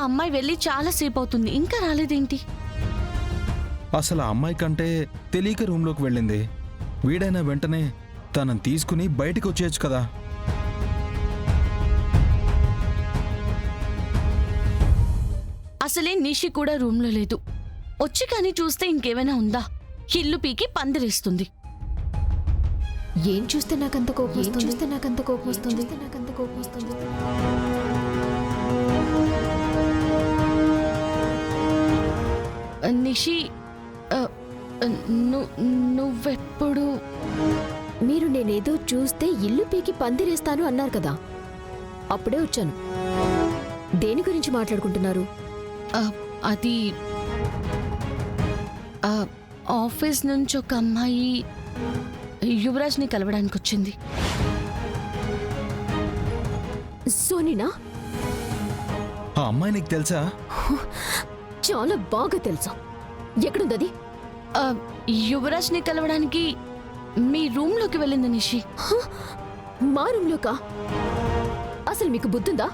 అమ్మాయి వెళ్ళి చాలా సేపు అవుతుంది, ఇంకా రాలేదేంటి? అసలు ఆ అమ్మాయి కంటే తెలియక రూమ్లోకి వెళ్ళింది. వీడైనా వెంటనే తనని తీసుకుని బయటికి వచ్చేయచ్చు కదా. అసలే నిషి కూడా రూమ్లో లేదు. వచ్చి కానీ చూస్తే ఇంకేమైనా ఉందా? ఇల్లు పీకి పందిరేస్తుంది. ఏం చూస్తే నాకంత కోపం వస్తుంది? నిషి, నువ్వెప్పుడు? మీరు నేనేదో చూస్తే ఇల్లు పీకి పందిరేస్తాను అన్నారు కదా, అప్పుడే వచ్చాను. దేని గురించి మాట్లాడుకుంటున్నారు? అది ఆఫీస్ నుంచి ఒక అమ్మాయి యువరాజ్ని కలవడానికి వచ్చింది. సోనీనా? ఆ అమ్మాయి నీకు తెలుసా? చాలా బాగా తెలుసా. ఎక్కడుందది? యువరాజ్ని కలవడానికి మీ రూమ్లోకి వెళ్ళింది నిషి. మా రూమ్లోకా? అసలు మీకు బుద్ధుందా?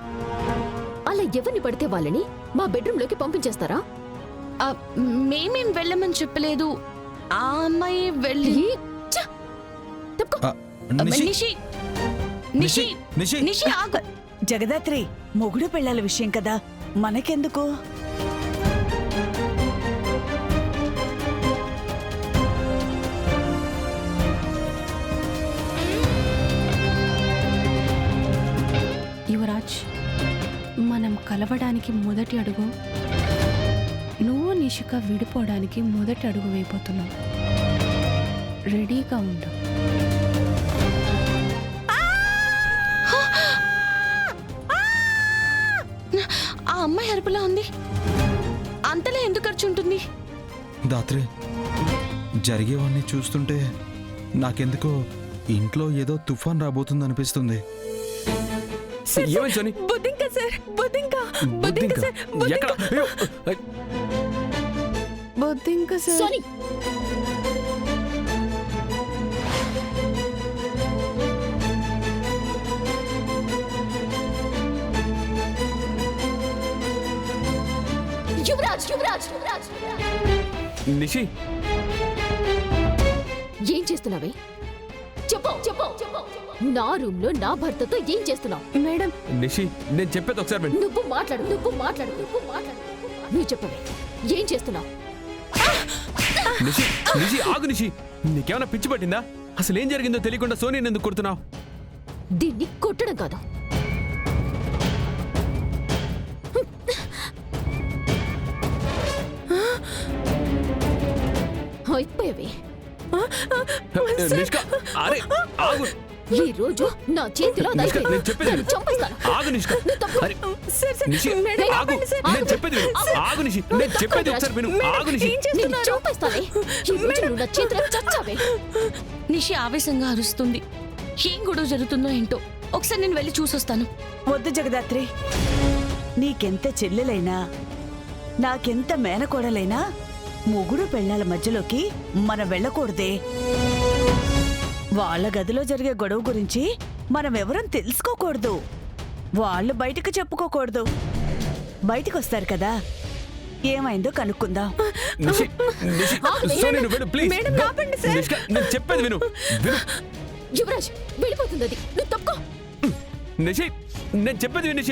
అలా ఎవరిని పడితే వాళ్ళని మా బెడ్రూమ్లోకి పంపించేస్తారా? మేమేం వెళ్ళమని చెప్పలేదు. ఆ అమ్మాయి వెళ్ళి నిషి ఆగు. జగదాత్రి, మొగుడు పెళ్ళాల విషయం కదా, మనకెందుకు? యువరాజ్, మనం కలవడానికి మొదటి అడుగు, నువ్వు నిషిక విడిపోవడానికి మొదటి అడుగు వేయబోతున్నావు. రెడీగా ఉండు. ఆ అమ్మాయి అరుపులా ఉంది. అంతలా ఎందుకు ఖర్చుంటుంది? దాత్రి, జరిగేవన్నీ చూస్తుంటే నాకెందుకో ఇంట్లో ఏదో తుఫాన్ రాబోతుంది అనిపిస్తుంది. నిషి, ఏం చేస్తున్నావే? చెప్పు. నా రూమ్ లో నా భర్తతో ఏం చేస్తున్నావు? మేడం, నిషి, నేను చెప్పేది ఒకసారి విను. నువ్వు మాట్లాడు. నువ్వు చెప్పవే, ఏం చేస్తున్నావు? నిషి ఆగు. నిషి, నీకేమైనా పిచ్చి పట్టిందా? అసలు ఏం జరిగిందో తెలియకుండా సోనీ ఎందుకు కొడుతున్నావు? దీన్ని కొట్టడం కాదు, అయిపోయావే. ఈ రోజు నా చేతిలో నిషి ఆవేశంగా అరుస్తుంది. ఏం గొడవ జరుగుతుందో ఏంటో, ఒకసారి నేను వెళ్ళి చూసొస్తాను. వద్దు జగదాత్రి, నీకెంత చెల్లెలైనా నాకెంత మేనకోడలైనా మొగుడు పెళ్ళాల మధ్యలోకి మనం వెళ్ళకూడదే. వాళ్ళ గదిలో జరిగే గొడవ గురించి మనం ఎవరం తెలుసుకోకూడదు. వాళ్ళు బయటకు చెప్పుకోకూడదు. బయటకు వస్తారు కదా, ఏమైందో కనుక్కుందాం. చెప్పేది విను. యువరాజ్, వెళ్ళిపోతుంది అది. నువ్వు తప్పుకో. నిషి, నేను చెప్పేది విను.